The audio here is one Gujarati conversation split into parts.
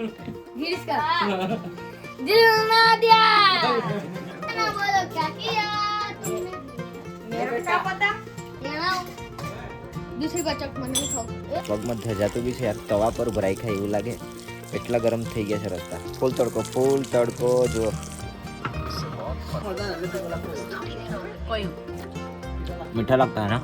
गिरीश का दिल ना दिया ना बोलो क्या किया तूने मेरे को क्या पता ये ना दूसरी बचक મને ખાવ પગમાં ધજાતું બી છે યાર. તવા પર ભરાઈ ખાય એવું લાગે એટલા ગરમ થઈ ગયા છે રસ્તા. ફૂલ તડકો જો. મીઠા લાગતા હે ના.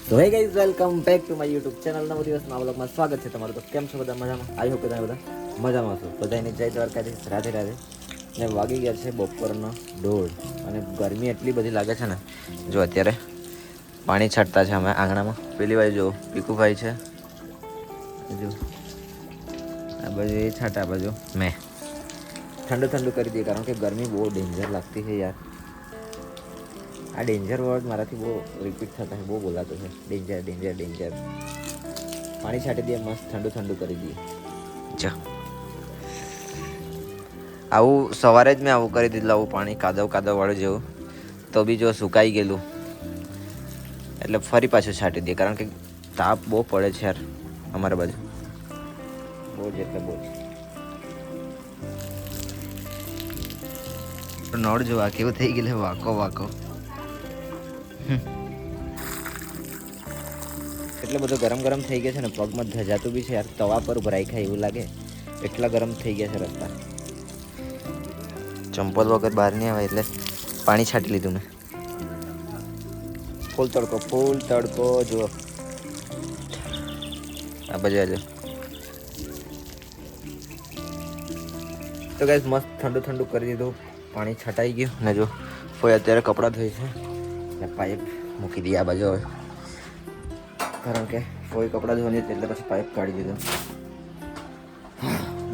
તો hey guys, welcome back to my YouTube channel. નવો દિવસના વ્લોગમાં સ્વાગત છે તમારું. તો કેમ છો બધા? મજામાં? આઈ હોપ કે તમે બધા મજામાં છો. બધાને જય દ્વારકાધીશ, રાધે રાધે. ને વાગી ગયા છે બપોરનો 1:30 અને ગરમી એટલી બધી લાગે છે ને. જો અત્યારે પાણી છાંટતા છે અમે આંગણામાં. પેલી બાજુ જો પીકુભાઈ છે, જો આ બાજુ એ છાંટા, આ બાજુ મેં. ઠંડુ કરી દઈએ કારણ કે ગરમી બહુ ડેન્જર લાગતી છે યાર. આ ડેન્જર વર્ડ મારાથી બહુ રિપીટ થતા છે, બહુ બોલાતો છે. ડેન્જર. પાણી છાંટી દઈએ, મસ્ત ઠંડુ કરી દઈએ. જો આવું સવારે જ મેં આવું કરી દીધું, આવું પાણી કાદવ વાળું જેવું. તો બી જો સુકાઈ ગયેલું એટલે ફરી પાછું છાંટી દઈએ કારણ કે તાપ બહુ પડે છે યાર અમારા બાજુ. બહુ જ નળ જો આ કેવું થઈ ગયેલું, વાકો એટલે બધું ગરમ થઈ ગયા છે ને. પગમાં ધજાતું બી છે યાર. તવા પર ભરાઈ ખાય એવું લાગે એટલા ગરમ થઈ ગયા છે રસ્તા. ચંપલ વગર બહાર નહીં આવે એટલે પાણી છાંટી લીધું મેં. ફૂલ તડકો જુઓ. આ બાજુ આજો. તો ગાઈસ મસ્ત ઠંડુ કરી દીધું. પાણી છટાઈ ગયું ને જો કોઈ અત્યારે કપડાં ધોઈ છે ને પાઇપ મૂકી દઈએ આ બાજુ હવે કારણ કે કોઈ કપડાં ધોવાની હતી એટલે પછી પાઇપ કાઢી દીધો.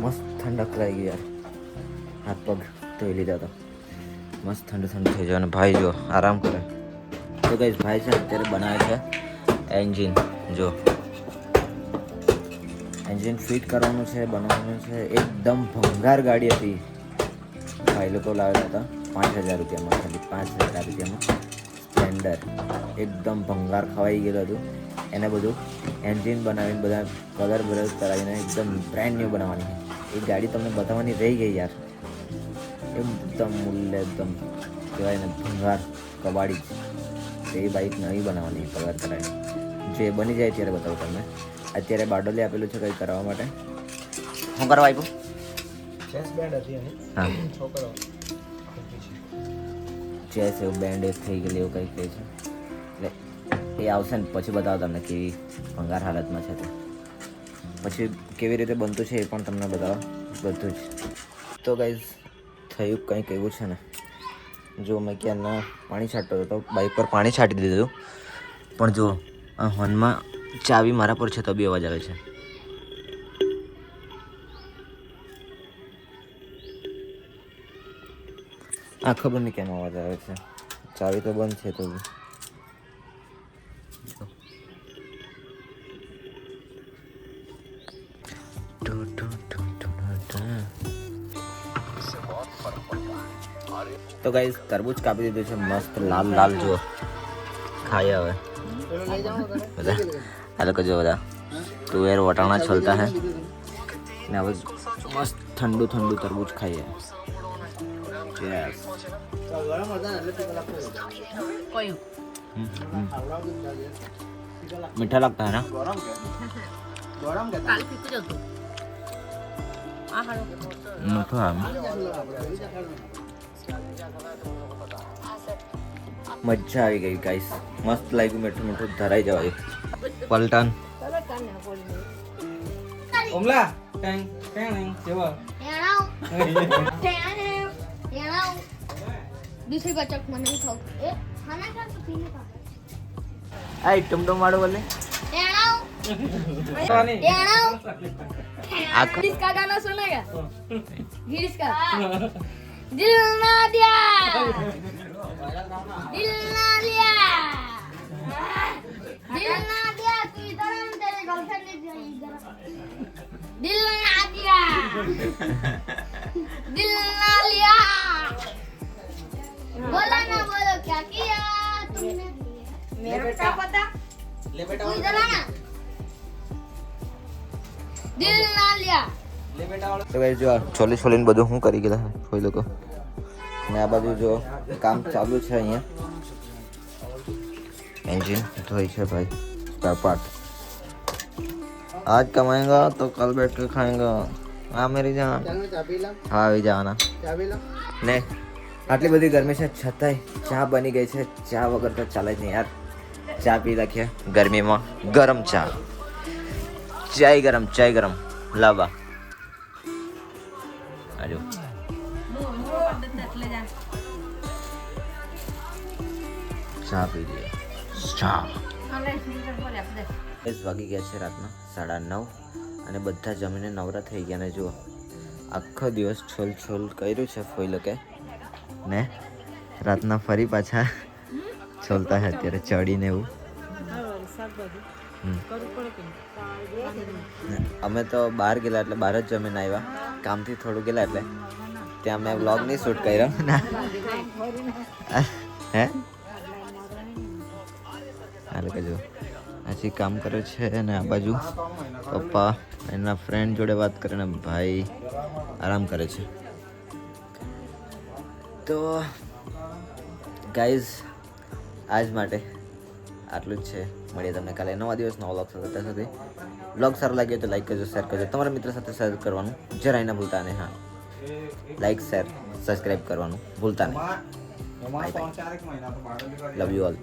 મસ્ત ઠંડક લાગી ગઈ યાર. હાથ પગ ધોઈ લીધા તો મસ્ત ઠંડુ થઈ જાય. અને ભાઈ જો આરામ કરે. તો ગાઈસ ભાઈ છે અત્યારે બનાવે છે એન્જિન. જો એન્જિન ફિટ કરવાનું છે, બનાવવાનું છે. એકદમ ભંગાર ગાડી હતી. ભાઈ લોકો લાવેલા હતા 5,000 રૂપિયામાં, ખાલી 5,000 રૂપિયામાં સ્પ્લેન્ડર. એકદમ ભંગાર ખવાઈ ગયેલું હતું. એને બધું એન્જિન બનાવીને બધા કલર કરાવીને એકદમ બ્રાન્ડ ન્યૂ બનાવવાની છે. એ ગાડી તમને બતાવવાની રહી ગઈ યાર. એકદમ મૂલ્ય એકદમ કહેવાય ને ભંગાર કબાડી. એ બાઇક નવી બનાવવાની કલર કરાવીને. જે બની જાય ત્યારે બતાવું તમને. અત્યારે બારડોલી આપેલું છે કંઈ કરવા માટે. શું કરવા આપ્યું? ચેસ એવું બેન્ડ થઈ ગયેલું એવું કંઈક કહે છે. એટલે એ આવશે ને પછી બતાવો તમને કેવી ભંગાર હાલતમાં છે. પછી કેવી રીતે બનતું છે એ પણ તમને બતાવો બધું જ. તો ગાઈઝ થયું કંઈક એવું છે ને. જો મેં ક્યારના પાણી છાંટતો હતો તો બાઇક પર પાણી છાંટી દીધું. પણ જો આ હોર્નમાં ચાવી મારા પર છે તો બી અવાજ આવે છે. આ ખબર નહીં કેમ અવાજ આવે છે. ચાવી તો બંધ છે તો બી. તો ગાઈસ તરબૂચ કાપી દીધું છે મસ્ત લાલ જો. ખાય હવે બધા આ લોકો જો બધા તુવેર વટાણા છોલતા હે ને હવે મસ્ત ઠંડુ તરબૂચ ખાઈએ. मीठा लगता है ना. મજા આવી ગઈ ગાઈસ. મસ્ત લાગ્યું. મીઠું ધરાઈ જવાય. પલટન ઓમલા ટેંગ જેવા दूसरी बचक મને ખાવ એ ખાના ખા તો પીને ખા. આ ટમટમ વાળો બોલે गिरीश का गाना सुनेगा? गिरीश का दिल ना दिया तू इधर हम तेरे गर्लफ्रेंड ने इधर दिल ना लिया बोला ना बोलो क्या किया तुमने मेरे को क्या पता. तू इधर आना દિલ ના લ્યા. તો ગાઈસ જો છોલી છોલીને બધું હું કરી ગયા કોઈ લોકો ને આ બાજુ જો કામ ચાલુ છે અહીંયા इंजन धोई है भाई स्पेयर पार्ट आज कमाएगा तो कल बैठ के खाएगा हाँ मेरी जान हाँ अभी जाना ने આટલી બધી ગરમી છે છતાંય ચા બની ગઈ છે ચા વગર તો ચાલે જ નહીં યાર ચા પી રાખીએ ગરમીમાં ગરમ ચા ચાય ગરમ લાવા આજો ચા પી લઈએ ચા વાગી ગયા છે રાતના 9:30 અને બધા જમીને નવરા થઈ ગયા ને જુઓ આખો દિવસ છોલ છોલ કર્યું છે ફોઈ લોકે ને રાતના ફરી પાછા છોલતા છે અત્યારે ચડીને એવું અમે તો બહાર ગયેલા એટલે બહાર જ જમીને આવ્યા કામથી થોડું ગયેલા એટલે ત્યાં મેં વ્લોગ નહીં શૂટ કર્યો હે હાલ કજો હજી કામ કરે છે અને આ બાજુ પપ્પા એના ફ્રેન્ડ જોડે વાત કરે ને ભાઈ આરામ કરે છે તો ગાઈઝ આજ માટે આટલું જ છે મળીએ તમને કાલે નવા દિવસનો વ્લોગ સાથે ત્યાં સુધી વ્લોગ સારો લાગ્યો તો લાઈક કરજો શેર કરજો તમારા મિત્ર સાથે શેર કરવાનું જરાય ના ભૂલતા નહીં હા લાઈક શેર સબસ્ક્રાઈબ કરવાનું ભૂલતા નહીં લવ યુ ઓલ